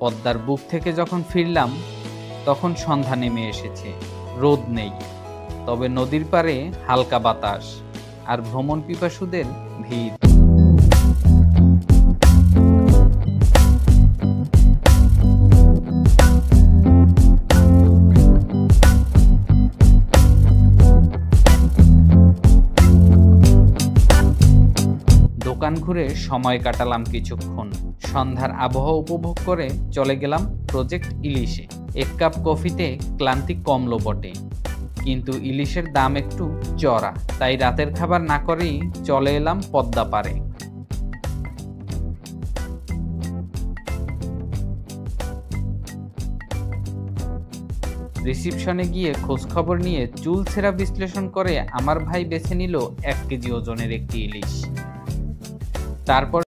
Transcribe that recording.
পদ্মার বুক থেকে যখন ফিরলাম তখন সন্ধ্যা নেমে এসেছে। রোদ নেই, তবে নদীর পাড়ে হালকা বাতাস আর ভ্রমণ পিপাসুদের ভিড়। দোকান ঘুরে সময় কাটালাম কিছুক্ষণ। সন্ধ্যার আবহাওয়া উপভোগ করে চলে গেলাম প্রজেক্ট ইলিশে। এক কাপ কফিতে ক্লান্তি কমলো বটে, কিন্তু ইলিশের দাম একটু চড়া, তাই রাতের খাবার না করেই চলে এলাম পদ্মা পাড়ে। রিসিপশনে গিয়ে খোঁজখবর নিয়ে চুলছেরা বিশ্লেষণ করে আমার ভাই বেছে নিল 1 কেজি ওজনের একটি ইলিশ। তারপর